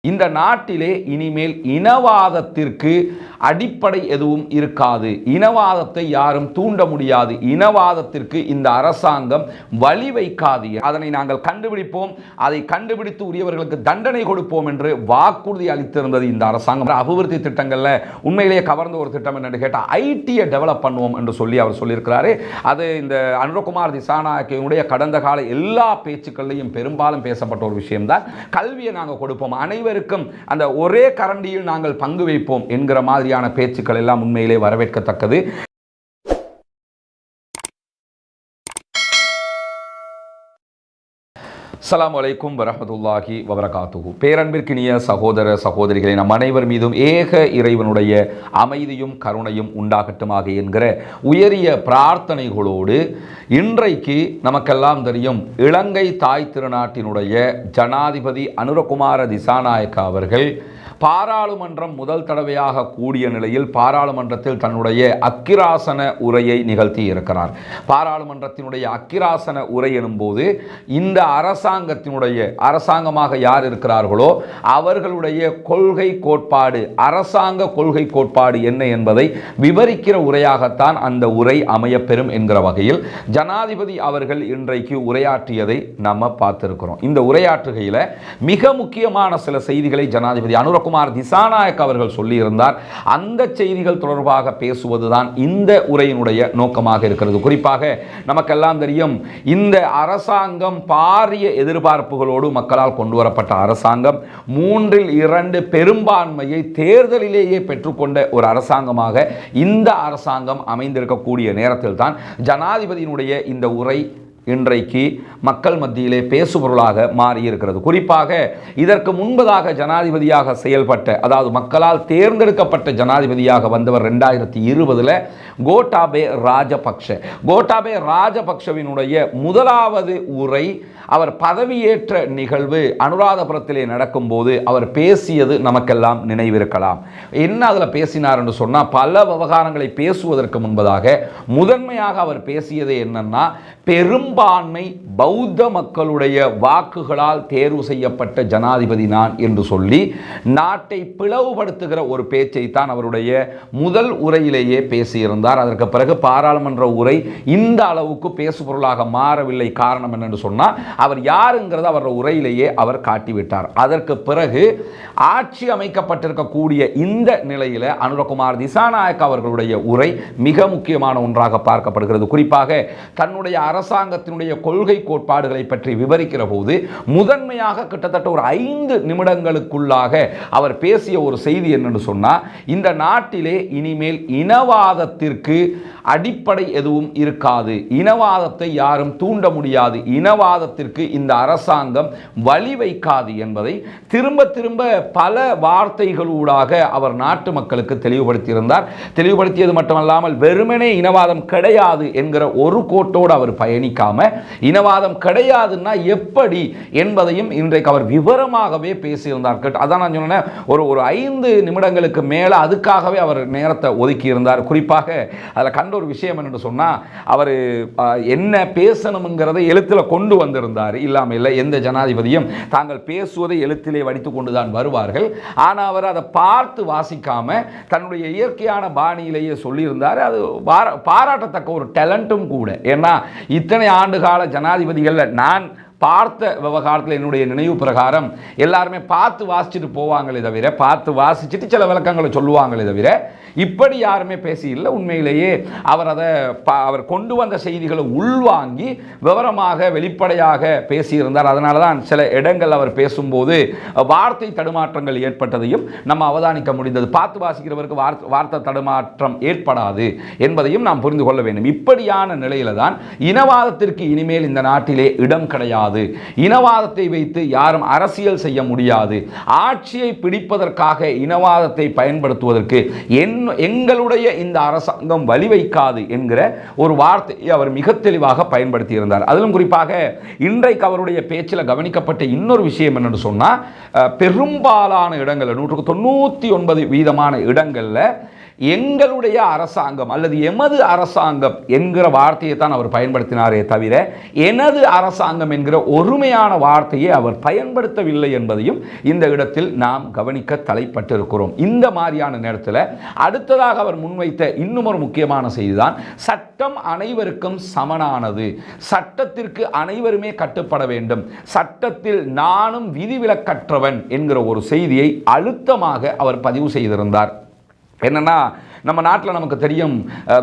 இந்த நாட்டிலே இனிமேல் இனவாதத்திற்கு அடிப்படை எதுவும் இருக்காது. இனவாதத்தை யாரும் தூண்ட முடியாது. இனவாதத்திற்கு இந்த அரசாங்கம் வழி வைக்காது. அதனை நாங்கள் கண்டுபிடிப்போம், அதை கண்டுபிடித்து உரியவர்களுக்கு தண்டனை கொடுப்போம் என்று வாக்குறுதி அளித்திருந்தது இந்த அரசாங்கம். அபிவிருத்தி திட்டங்களில் உண்மையிலேயே கவர்ந்த ஒரு திட்டம் என்னென்னு கேட்டால் ஐடியை டெவலப் பண்ணுவோம் என்று சொல்லி அவர் சொல்லியிருக்கிறாரு. அது இந்த அனுரகுமார் திசாநாயக்கனுடைய கடந்த கால எல்லா பேச்சுக்கள்லையும் பெரும்பாலும் பேசப்பட்ட ஒரு விஷயம்தான். கல்வியை நாங்கள் கொடுப்போம், அனைவருக்கும் அந்த ஒரே கரண்டியில் நாங்கள் பங்கு வைப்போம் என்கிற மாதிரியான பேச்சுக்கள் எல்லாம் உண்மையிலே வரவேற்கத்தக்கது. அஸ்ஸலாமு அலைக்கும் வரஹ்மத்துல்லாஹி வபரகாத்துஹு. பேரன்பிற்கினிய சகோதர சகோதரிகளை நம் அனைவர் மீதும் ஏக இறைவனுடைய அமைதியும் கருணையும் உண்டாகட்டுமாக என்கிற உயரிய பிரார்த்தனைகளோடு இன்றைக்கு நமக்கெல்லாம் தெரியும், இலங்கை தாய் திருநாட்டினுடைய ஜனாதிபதி அனுரகுமார திசாநாயக்க அவர்கள் பாராளுமன்றம் முதல் தடவையாக கூடிய நிலையில் பாராளுமன்றத்தில் தன்னுடைய அக்கிராசன உரையை நிகழ்த்தி இருக்கிறார். பாராளுமன்றத்தினுடைய அக்கிராசன உரை எனும்போது இந்த அரசாங்கமாக யார் இருக்கிறார்களோ அவர்களுடைய கொள்கை கோட்பாடு, அரசாங்க கொள்கை கோட்பாடு என்ன என்பதை விவரிக்கிற உரையாகத்தான் அந்த உரை அமையப்பெறும் என்கிற வகையில் ஜனாதிபதி அவர்கள் இன்றைக்கு உரையாற்றியதை நம்ம பார்த்திருக்கிறோம். இந்த உரையாற்றுகையில் மிக முக்கியமான சில செய்திகளை ஜனாதிபதி அனுரகுமார் திசாநாயக்க அவர்கள் சொல்லியிருந்தார். அந்த செய்திகள் தொடர்பாக பேசுவதுதான் இந்த உரையினுடைய நோக்கமாக இருக்கிறது. குறிப்பாக நமக்கெல்லாம் தெரியும், இந்த அரசாங்கம் பாரிய எதிர்பார்ப்புகளோடு மக்களால் கொண்டு வரப்பட்ட அரசாங்கம், 3/2 பெரும்பான்மையை தேர்தலிலேயே பெற்றுக்கொண்ட ஒரு அரசாங்கமாக இந்த அரசாங்கம் அமைந்திருக்கக்கூடிய நேரத்தில் தான் ஜனாதிபதியினுடைய இந்த உரை இன்றைக்கு மக்கள் மத்தியிலே பேசுபொருளாக மாறியிருக்கிறது. குறிப்பாக இதற்கு முன்பதாக ஜனாதிபதியாக செயல்பட்ட, அதாவது மக்களால் தேர்ந்தெடுக்கப்பட்ட ஜனாதிபதியாக வந்தவர் 2020 கோட்டாபே ராஜபக்ஷவினுடைய முதலாவது உரை, அவர் பதவியேற்ற நிகழ்வு அனுராதபுரத்திலே நடக்கும்போது அவர் பேசியது நமக்கெல்லாம் நினைவிருக்கலாம். என்ன அதில் பேசினார் என்று சொன்னால், பல விவகாரங்களை பேசுவதற்கு முன்பதாக முதன்மையாக அவர் பேசியது என்னன்னா, பெரும்பான்மை பௌத்த மக்களுடைய வாக்குகளால் தேர்வு செய்யப்பட்ட ஜனாதிபதி நான் என்று சொல்லி நாட்டை பிளவுபடுத்துகிற ஒரு பேச்சை தான் அவருடைய முதல் உரையிலேயே பேசியிருந்தார். அதற்கு பிறகு பாராளுமன்ற உரை இந்த அளவுக்கு பேசுபொருளாக மாறவில்லை. காரணம் என்னென்று சொன்னால், அவர் யாருங்கிறத அவர் உரையிலேயே அவர் காட்டிவிட்டார். அதற்கு பிறகு ஆட்சி அமைக்கப்பட்டிருக்கக்கூடிய இந்த நிலையில் அனுரகுமார் திசாநாயக்க அவர்களுடைய உரை மிக முக்கியமான ஒன்றாக பார்க்கப்படுகிறது. குறிப்பாக தன்னுடைய அரசாங்கத்தினுடைய கொள்கை கோட்பாடுகளை பற்றி விவரிக்கிற போது முதன்மையாக கிட்டத்தட்ட ஒரு 5 நிமிடங்களுக்குள்ளாக அவர் பேசிய ஒரு செய்தி என்னன்னு சொன்னால், இந்த நாட்டிலே இனிமேல் இனவாதத்திற்கு அடிப்படை எதுவும் இருக்காது. இனவாதத்தை யாரும் தூண்ட முடியாது. இனவாதத்திற்கு இந்த அரசாங்கம் வழி வைக்காது என்பதை திரும்ப திரும்ப பல வார்த்தைகளூடாக அவர் நாட்டு மக்களுக்கு தெளிவுபடுத்தியிருந்தார். தெளிவுபடுத்தியது மட்டுமல்லாமல், வெறுமனே இனவாதம் கிடையாது என்கிற ஒரு கோட்டோடு அவர் பயணிக்காம, இனவாதம் கிடையாதுன்னா எப்படி என்பதையும் இன்றைக்கு அவர் விவரமாகவே பேசியிருந்தார். அதான் நான் சொன்னேன், ஒரு 5 நிமிடங்களுக்கு மேலே அதுக்காகவே அவர் நேரத்தை ஒதுக்கி இருந்தார். குறிப்பாக அதில் கண்ட ஒரு விஷயம் என்னன்னு சொன்னால், அவர் என்ன பேசணுங்கிறதை எழுத்தில் கொண்டு வந்திருந்தார். இல்லாமல் இல்லை, எந்த ஜனாதிபதியும் தாங்கள் பேசுவதை எழுத்திலே வடித்து கொண்டு தான் வருவார்கள். ஆனால் அவர் அதை பார்த்து வாசிக்காம தன்னுடைய இயற்கையான பாணியிலேயே சொல்லியிருந்தார். அது பாராட்டத்தக்க ஒரு டேலண்ட்டும் கூட. ஏன்னா இத்தனை ஆண்டுகால ஜனாதிபதிகள் நான் பார்த்த விவகாரத்தில் என்னுடைய நினைவு பிரகாரம் எல்லாருமே பார்த்து வாசிச்சுட்டு போவாங்களே தவிர, பார்த்து வாசிச்சுட்டு சில விளக்கங்களை சொல்லுவாங்களே தவிர, இப்படி யாருமே பேசி இல்லை. உண்மையிலேயே அவர் கொண்டு வந்த செய்திகளை உள்வாங்கி விவரமாக வெளிப்படையாக பேசியிருந்தார். அதனால தான் சில இடங்கள் அவர் பேசும்போது வார்த்தை தடுமாற்றங்கள் ஏற்பட்டதையும் நம்ம அவதானிக்க முடிந்தது. பார்த்து வாசிக்கிறவருக்கு வார்த்தை தடுமாற்றம் ஏற்படாது என்பதையும் நாம் புரிந்து கொள்ள வேண்டும். இப்படியான நிலையில தான் இனவாதத்திற்கு இனிமேல் இந்த நாட்டிலே இடம் கிடையாது. இனவாதத்தை வைத்து யாரும் அரசியல் செய்ய முடியாது. ஆட்சியை பிடிப்பதற்காக இனவாதத்தை பயன்படுத்துவதற்கு எங்களுடைய இந்த அரசாங்கம் வழிவைக்காது என்கிற ஒரு வார்த்தையை அவர் மிக தெளிவாக பயன்படுத்தி இருந்தார். அதிலும் குறிப்பாக இன்றைக்கு அவருடைய பேச்சில் கவனிக்கப்பட்ட இன்னொரு விஷயம் என்னன்னு சொன்னால், பெரும்பாலான இடங்களில் 199% இடங்களில் எங்களுடைய அரசாங்கம் அல்லது எமது அரசாங்கம் என்கிற வார்த்தையை தான் அவர் பயன்படுத்தினாரே தவிர எனது அரசாங்கம் என்கிற ஒருமையான வார்த்தையை அவர் பயன்படுத்தவில்லை என்பதையும் இந்த இடத்தில் நாம் கவனிக்க தலைப்பட்டிருக்கிறோம். இந்த மாதிரியான நேரத்தில் அடுத்ததாக அவர் முன்வைத்த இன்னும் ஒரு முக்கியமான செய்திதான், சட்டம் அனைவருக்கும் சமனானது, சட்டத்திற்கு அனைவருமே கட்டுப்பட வேண்டும், சட்டத்தில் நானும் விதிவிலக்கற்றவன் என்கிற ஒரு செய்தியை அழுத்தமாக அவர் பதிவு செய்திருந்தார். என்னன்னா, நம்ம நாட்டில் நமக்கு தெரியும்,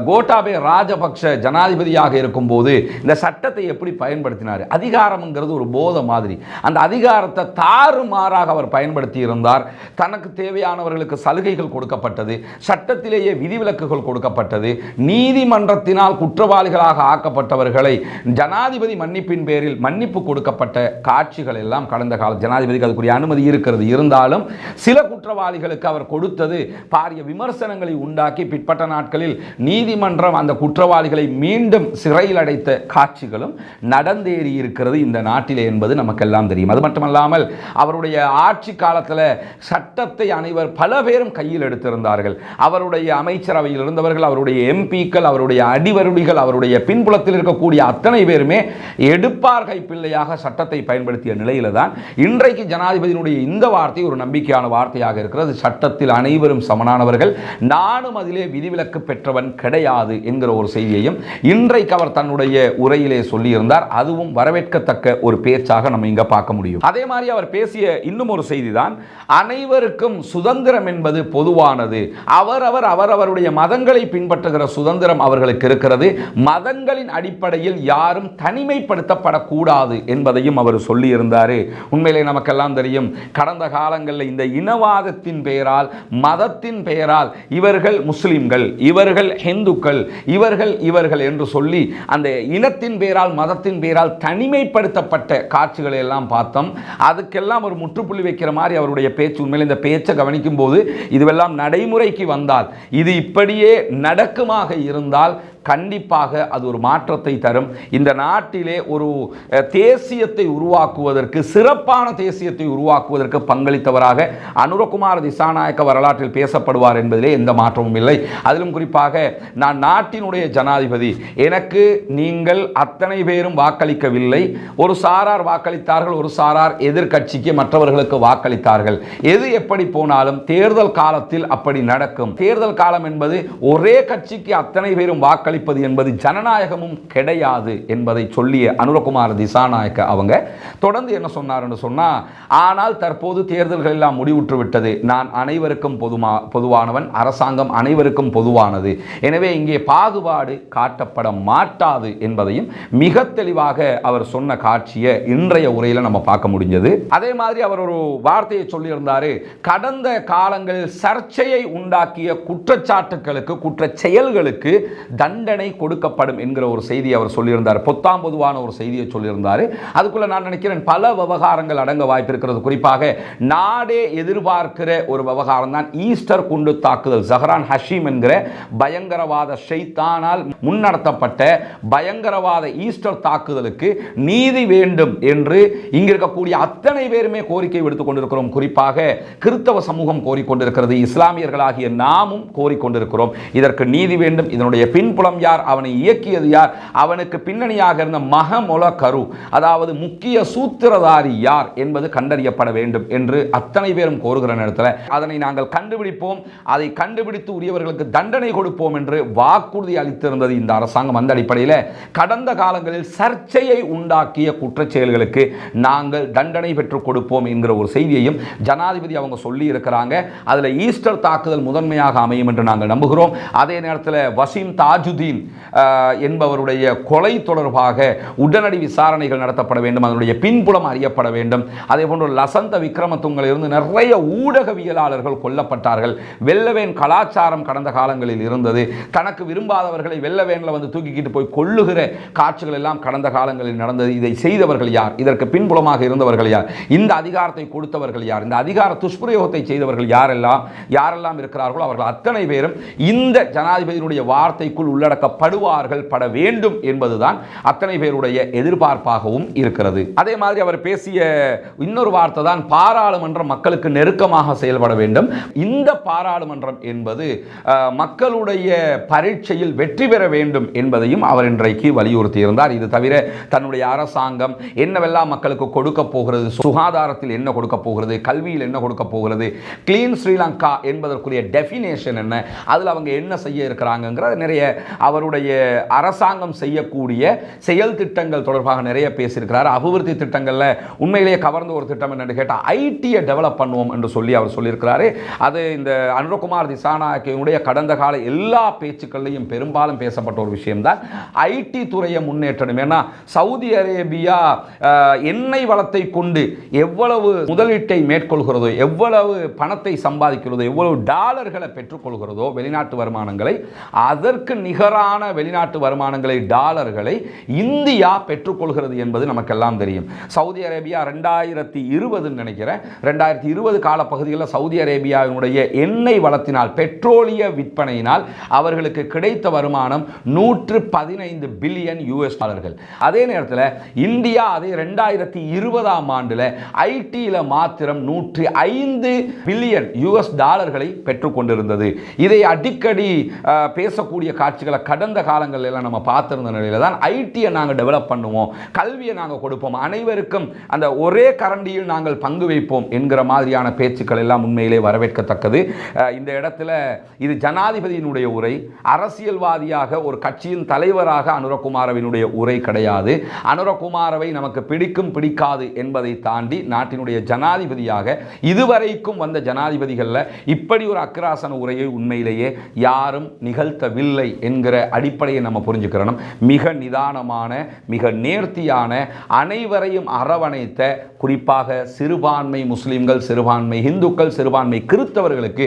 கோட்டாபே ராஜபக்ஷ ஜனாதிபதியாக இருக்கும்போது இந்த சட்டத்தை எப்படி பயன்படுத்தினார். அதிகாரம்ங்கிறது ஒரு போதை மாதிரி, அந்த அதிகாரத்தை தாறுமாறாக அவர் பயன்படுத்தி இருந்தார். தனக்கு தேவையானவர்களுக்கு சலுகைகள் கொடுக்கப்பட்டது, சட்டத்திலேயே விதிவிலக்குகள் கொடுக்கப்பட்டது, நீதிமன்றத்தினால் குற்றவாளிகளாக ஆக்கப்பட்டவர்களை ஜனாதிபதி மன்னிப்பின் பேரில் மன்னிப்பு கொடுக்கப்பட்ட காட்சிகள் எல்லாம் கடந்த கால ஜனாதிபதிக்கு அதுக்குரிய அனுமதி இருக்கிறது. இருந்தாலும் சில குற்றவாளிகளுக்கு அவர் கொடுத்தது பாரிய விமர்சனங்களை உண்டாக்கி பிற்பட்ட நாட்களில் நீதிமன்றம் அந்த குற்றவாளிகளை மீண்டும் சிறையில் அடைத்த காட்சிகளும் நடந்தேறி இருக்கிறது இந்த நாட்டிலே என்பது நமக்கெல்லாம் தெரியும். அது மட்டுமல்லாமல் அவருடைய ஆட்சி காலத்தில் சட்டத்தை அனைவர் பல பேரும் கையில் எடுத்திருந்தார்கள். அவருடைய அமைச்சரவையில் இருந்தவர்கள், அவருடைய எம்பிக்கள், அவருடைய அடிவருடிகள், அவருடைய பின்புலத்தில் இருக்கக்கூடிய அத்தனை பேருமே எடுப்பார்கை பிள்ளையாக சட்டத்தை பயன்படுத்திய நிலையில தான் இன்றைக்கு ஜனாதிபதியினுடைய இந்த வார்த்தை ஒரு நம்பிக்கையான வார்த்தையாக இருக்கிறது. சட்டத்தில் அனைவரும் சமனானவர்கள், நானும் அதிலே விதிவிலக்கு பெற்றவன் கிடையாது என்கிற ஒரு செய்தியையும் இன்றைக்கு அவர் தன்னுடைய உரையிலே சொல்லியிருந்தார். அதுவும் வரவேற்கத்தக்க ஒரு பேச்சாக நம்ம இங்க பார்க்க முடியும். அதே மாதிரி அவர் பேசிய இன்னும் ஒரு செய்தி தான், அனைவருக்கும் சுதந்திரம் என்பது பொதுவானது, அவரவருடைய மதங்களை பின்பற்றுகிற சுதந்திரம் அவர்களுக்கு இருக்கிறது, மதங்களின் அடிப்படையில் யாரும் தனிமைப்படுத்தப்படக்கூடாது என்பதையும் அவர் சொல்லியிருந்தார். உண்மையிலே நமக்கெல்லாம் தெரியும், கடந்த காலங்களில் இந்த இனவாதத்தின் பெயரால், மதத்தின் பெயரால் இவர்கள் முஸ்லிம்கள், இவர்கள் ஹிந்துக்கள், இவர்கள் என்று சொல்லி அந்த இனத்தின் பேரால், மதத்தின் பேரால் தனிமைப்படுத்தப்பட்ட காட்சிகளை எல்லாம் பார்த்தோம். அதுக்கெல்லாம் ஒரு முற்றுப்புள்ளி வைக்கிற மாதிரி அவருடைய பேச்சு. உண்மையில் இந்த பேச்சை கவனிக்கும் போது இதுவெல்லாம் நடைமுறைக்கு வந்தால், இது இப்படியே நடக்குமாக இருந்தால் கண்டிப்பாக அது ஒரு மாற்றத்தை தரும். இந்த நாட்டிலே ஒரு தேசியத்தை உருவாக்குவதற்கு, சிறப்பான தேசியத்தை உருவாக்குவதற்கு பங்களித்தவராக அனுரகுமார திசாநாயக்க வரலாற்றில் பேசப்படுவார் என்பதிலே எந்த மாற்றமும் இல்லை. அதிலும் குறிப்பாக, நான் நாட்டினுடைய ஜனாதிபதி, எனக்கு நீங்கள் அத்தனை பேரும் வாக்களிக்கவில்லை, ஒரு சாரார் வாக்களித்தார்கள், ஒரு சாரார் எதிர்கட்சிக்கு மற்றவர்களுக்கு வாக்களித்தார்கள். எது எப்படி போனாலும் தேர்தல் காலத்தில் அப்படி நடக்கும். தேர்தல் காலம் என்பது ஒரே கட்சிக்கு அத்தனை பேரும் வாக்களி என்பது ஜனநாயகமும் கிடையாது என்பதை சொல்லிய அனுரகுமார திசாநாயக்க அவங்க தொடர்ந்து என்ன சொன்னார்னு சொன்னா, ஆனால் தற்போது தேர்தல்கள் எல்லாம் முடிவுற்று விட்டது, நான் அனைவருக்கும் பொதுவானவன், அரசாங்கம் அனைவருக்கும் பொதுவானது, எனவே இங்கே பாகுபாடு காட்டப்பட மாட்டாது என்பதையும் மிக தெளிவாக அவர் சொன்ன காட்சியை இன்றைய உரையில் நம்ம பார்க்க முடிஞ்சது. அதே மாதிரி அவர் ஒரு வார்த்தையை சொல்லியிருந்தாரு, கடந்த காலங்களில் சர்ச்சையை உண்டாக்கிய குற்றச்சாட்டுகளுக்கு, குற்ற செயல்களுக்கு தண்டனை கொடுக்கப்படும் என்கிற ஒரு செய்தி அவர் சொல்லியிருந்தார். பொத்தாம் பொதுவான ஒரு செய்தியை சொல்லியிருந்தார். அதுக்குள்ள நான் நினைக்கிறேன் பல விவகாரங்கள் அடங்க வாய்ப்பு இருக்கிறது. குறிப்பாக நாடே எதிர்பார்க்கிற ஒரு விவகாரம் தான் ஈஸ்டர் குண்டு தாக்குதல். ஜஹரான் ஹஷீம் என்கிற பயங்கரவாத ஷைத்தானால் முன்னடத்தப்பட்ட பயங்கரவாத ஈஸ்டர் தாக்குதலுக்கு நீதி வேண்டும் என்று இங்க இருக்கக்கூடிய அத்தனை பேருமே கோரிக்கை விடுத்துக் கொண்டிருக்கிறோம். குறிப்பாக கிறிஸ்தவ சமூகம் கோரிக்கொண்டிருக்கிறது, இஸ்லாமியர்களாகிய நாமும் கோரிக்கொண்டிருக்கிறோம். இதற்கு நீதி வேண்டும். இதனுடைய பின்புலம் யார், அவனை இயக்கியது யார், அவனுக்கு பின்னணியாக இருந்த மகமொல கரு, அதாவது முக்கிய சூத்திரதாரி யார் என்பது கண்டறியப்பட வேண்டும் என்று அத்தனை பேரும் கோருகிற நேரத்தில் அதனை நாங்கள் கண்டுபிடிப்போம், அதை கண்டுபிடித்து உரியவர்களுக்கு தண்டனை கொடுப்போம் என்று வாக்குறுதி அளித்திருந்தது இந்த அரசாங்கம். அந்த அடிப்படையில் கடந்த காலங்களில் சர்ச்சையை உண்டாக்கிய குற்றச்செயல்களுக்கு நாங்கள் தண்டனை பெற்றுக் கொடுப்போம் என்கிற ஒரு செய்தியையும் ஜனாதிபதி அவங்க சொல்லி இருக்கிறாங்க. அதில் ஈஸ்டர் தாக்குதல் முதன்மையாக அமையும் என்று நாங்கள் நம்புகிறோம். அதே நேரத்தில் வசீம் தாஜுதீன் என்பவருடைய கொலை தொடர்பாக உடனடி விசாரணைகள் நடத்தப்பட வேண்டும், அதனுடைய பின்புலம் அறியப்பட வேண்டும். அதே போன்று லசந்த விக்ரமதுங்கல் இருந்து நிறைய ஊடகவியலாளர்கள் கொல்லப்பட்டார்கள். வெள்ளவேன் கலாச்சாரம் கடந்த காலங்களில் இருந்தது. தனக்கு விரும்பாதவர்களை வெள்ளவேனில் வந்து தூக்கிக்கிட்டு போய் கொள்ளுகிற காட்சிகள் எல்லாம் கடந்த காலங்களில் நடந்தது. இதை செய்தவர்கள் யார், இதற்கு பின்புலமாக இருந்தவர்கள் யார், இந்த அதிகாரத்தை கொடுத்தவர்கள் யார், இந்த அதிகார துஷ்பிரயோகத்தை செய்தவர்கள் யாரெல்லாம் இருக்கிறார்களோ அவர்கள் அத்தனை பேரும் இந்த ஜனாதிபதியினுடைய வார்த்தைக்குள் உள்ள உள்ளடக்கப்படுவார்கள், பட வேண்டும் என்பதுதான் அத்தனை பேருடைய எதிர்பார்ப்பாகவும் இருக்கிறது. அதே மாதிரி அவர் பேசிய இன்னொரு வார்த்தை தான் பாராளுமன்றம் மக்களுக்கு நெருக்கமாக செயல்பட வேண்டும். இந்த பாராளுமன்றம் என்பது மக்களுடைய பரீட்சையில் வெற்றி பெற வேண்டும் என்பதையும் அவர் இன்றைக்கு வலியுறுத்தியிருந்தார். இது தவிர தன்னுடைய அரசாங்கம் என்னவெல்லாம் மக்களுக்கு கொடுக்க போகிறது, சுகாதாரத்தில் என்ன கொடுக்க போகிறது, கல்வியில் என்ன கொடுக்க போகிறது, கிளீன் ஸ்ரீலங்கா என்பதற்குரிய டெஃபினேஷன் என்ன, அதில் அவங்க என்ன செய்ய இருக்கிறாங்கிற நிறைய அவருடைய அரசாங்கம் செய்யக்கூடிய செயல் திட்டங்கள் தொடர்பாக நிறைய பேசியிருக்கிறார். அபிவிருத்தி திட்டங்களில் உண்மையிலேயே கவர்ந்த ஒரு திட்டம் என்று கேட்டால் ஐடியை டெவலப் பண்ணுவோம் என்று சொல்லி அவர் சொல்லியிருக்கிறாரு. அது இந்த அனுரகுமார் திசாநாயக்கனுடைய கடந்த கால எல்லா பேச்சுக்கள்லையும் பெரும்பாலும் பேசப்பட்ட ஒரு விஷயம்தான் ஐடி துறையை முன்னேற்றணும். ஏன்னா சவுதி அரேபியா எண்ணெய் வளத்தை கொண்டு எவ்வளவு முதலீட்டை மேற்கொள்கிறதோ, எவ்வளவு பணத்தை சம்பாதிக்கிறதோ, எவ்வளவு டாலர்களை பெற்றுக்கொள்கிறதோ வெளிநாட்டு வருமானங்களை, அதற்கு நிகரான வெளிநாட்டு வருமானங்களை டாலர்களை இந்தியா பெற்றுக்கொள்கிறது என்பது நமக்கெல்லாம் தெரியும். சவுதி அரேபியா 2020 நினைக்கிறேன் 2020 காலப்பகுதியில் சவுதி அரேபியாவினுடைய எண்ணெய் வளத்தினால், பெட்ரோலிய விற்பனையினால் அவர்களுக்கு கிடைத்த வருமானம் 115 பில்லியன் யூஎஸ் டாலர்கள். அதே நேரத்தில் இந்தியா அதே 2020ஆம் ஆண்டில் ஐடியில் மாத்திரம் 105 பில்லியன் யூஎஸ் டாலர்களை பெற்றுக்கொண்டிருந்தது. இதை அடிக்கடி பேசக்கூடிய காட்சிகளை கடந்த காலங்களில் எல்லாம் நம்ம பார்த்திருந்த நிலையில தான் ஐடியை நாங்கள் டெவலப் பண்ணுவோம், கல்வியை நாங்கள் கொடுப்போம், அனைவருக்கும் அந்த ஒரே கரண்டியில் நாங்கள் பங்கு வைப்போம் என்கிற மாதிரியான பேச்சுக்கள் எல்லாம் உண்மையிலே வரவேற்கத்தக்கது. இந்த இடத்துல இது ஜனாதிபதியினுடைய உரை, அரசியல்வாதியாக ஒரு கட்சியின் தலைவராக அனுரகுமாரவினுடைய உரை கிடையாது. அனுரகுமாரவை நமக்கு பிடிக்கும் பிடிக்காது என்பதை தாண்டி நாட்டினுடைய ஜனாதிபதியாக இதுவரைக்கும் வந்த ஜனாதிபதிகளில் இப்படி ஒரு அக்கிராசன உரையை உண்மையிலேயே யாரும் நிகழ்த்தவில்லை என்கிற அடிப்படையை நம்ம புரிஞ்சுக்கிறோம். மிக நிதானமான, மிக நேர்த்தியான, அனைவரையும் அரவணைத்த, குறிப்பாக சிறுபான்மை முஸ்லிம்கள், சிறுபான்மை இந்துக்கள், சிறுபான்மை கிறிஸ்தவர்களுக்கு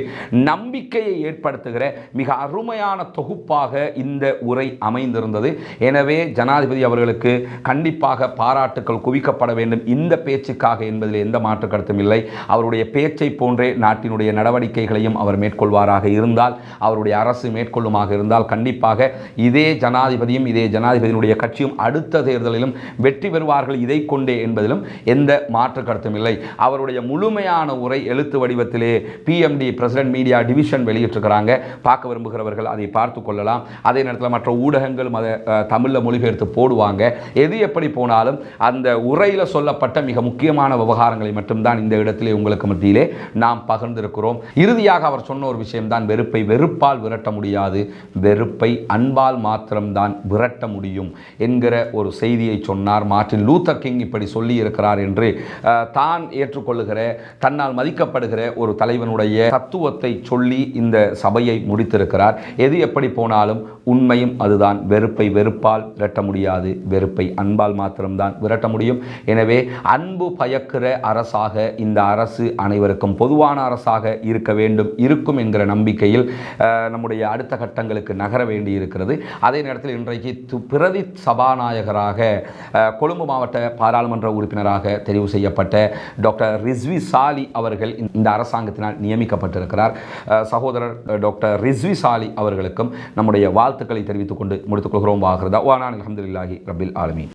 நம்பிக்கையை ஏற்படுத்துகிற மிக அருமையான தொகுப்பாக இந்த உரை அமைந்திருந்தது. எனவே ஜனாதிபதி அவர்களுக்கு கண்டிப்பாக பாராட்டுக்கள் குவிக்கப்பட வேண்டும் இந்த பேச்சுக்காக என்பதில் எந்த மாற்று கருத்தும் இல்லை. அவருடைய பேச்சை போன்றே நாட்டினுடைய நடவடிக்கைகளையும் அவர் மேற்கொள்வாராக இருந்தால், அவருடைய அரசு மேற்கொள்ளுமாக இருந்தால் கண்டிப்பாக இதே ஜனாதிபதியும் இதே ஜனாதிபதியினுடைய கட்சியும் அடுத்த தேர்தலிலும் வெற்றி பெறுவார்கள் இதை கொண்டே என்பதிலும் எந்த மாற்று கருத்தும் இல்லை. அவருடைய முழுமையான உரை எழுத்து வடிவத்திலே PMD பிரசிடென்ட் மீடியா டிவிஷன் வெளியிட்டிருக்கிறாங்க. பார்க்க விரும்புகிறவர்கள் அதை பார்த்து கொள்ளலாம். அதே நேரத்தில் மற்ற ஊடகங்களும் அதை தமிழில் மொழிபெயர்த்து போடுவாங்க. எது எப்படி போனாலும் அந்த உரையில் சொல்லப்பட்ட மிக முக்கியமான விவகாரங்களை மட்டும்தான் இந்த இடத்திலே உங்களுக்கு மத்தியிலே நாம் பகிர்ந்திருக்கிறோம். இறுதியாக அவர் சொன்ன ஒரு விஷயம்தான், வெறுப்பை வெறுப்பால் விரட்ட முடியாது, வெறுப்பை அன்பால் மாத்திரம்தான் விரட்ட முடியும் என்கிற ஒரு செய்தியை சொன்னார். மார்ட்டின் லூத்தர் கிங் இப்படி சொல்லி இருக்கிறார் என்று தான் ஏற்றுக்கொள்ளுகிற, தன்னால் மதிக்கப்படுகிற ஒரு தலைவனுடைய தத்துவத்தை சொல்லி இந்த சபையை முடித்திருக்கிறார். எது எப்படி போனாலும் உண்மையும் அதுதான், வெறுப்பை வெறுப்பால் விரட்ட முடியாது, வெறுப்பை அன்பால் மாத்திரம்தான் விரட்ட முடியும். எனவே அன்பு பயக்கிற அரசாக இந்த அரசு அனைவருக்கும் பொதுவான அரசாக இருக்க வேண்டும், இருக்கும் என்கிற நம்பிக்கையில் நம்முடைய அடுத்த கட்டங்களுக்கு நகர வேண்டி இருக்கிறது. அதே நேரத்தில் இன்றைக்கு பிரதி சபாநாயகராக கொழும்பு மாவட்ட பாராளுமன்ற உறுப்பினராக தெரிவு செய்யப்பட்ட டாக்டர் ரிஸ்வி சாலி அவர்கள் இந்த அரசாங்கத்தினால் நியமிக்கப்பட்டிருக்கிறார். சகோதரர் டாக்டர் ரிஸ்வி சாலி அவர்களுக்கும் நம்முடைய வாழ்த்துக்களை தெரிவித்துக் கொண்டு முடித்துக் கொள்கிறோம். வாஹிர் தஅவானா அல்ஹம்துலில்லாஹி ரப்பில் ஆலமீன்.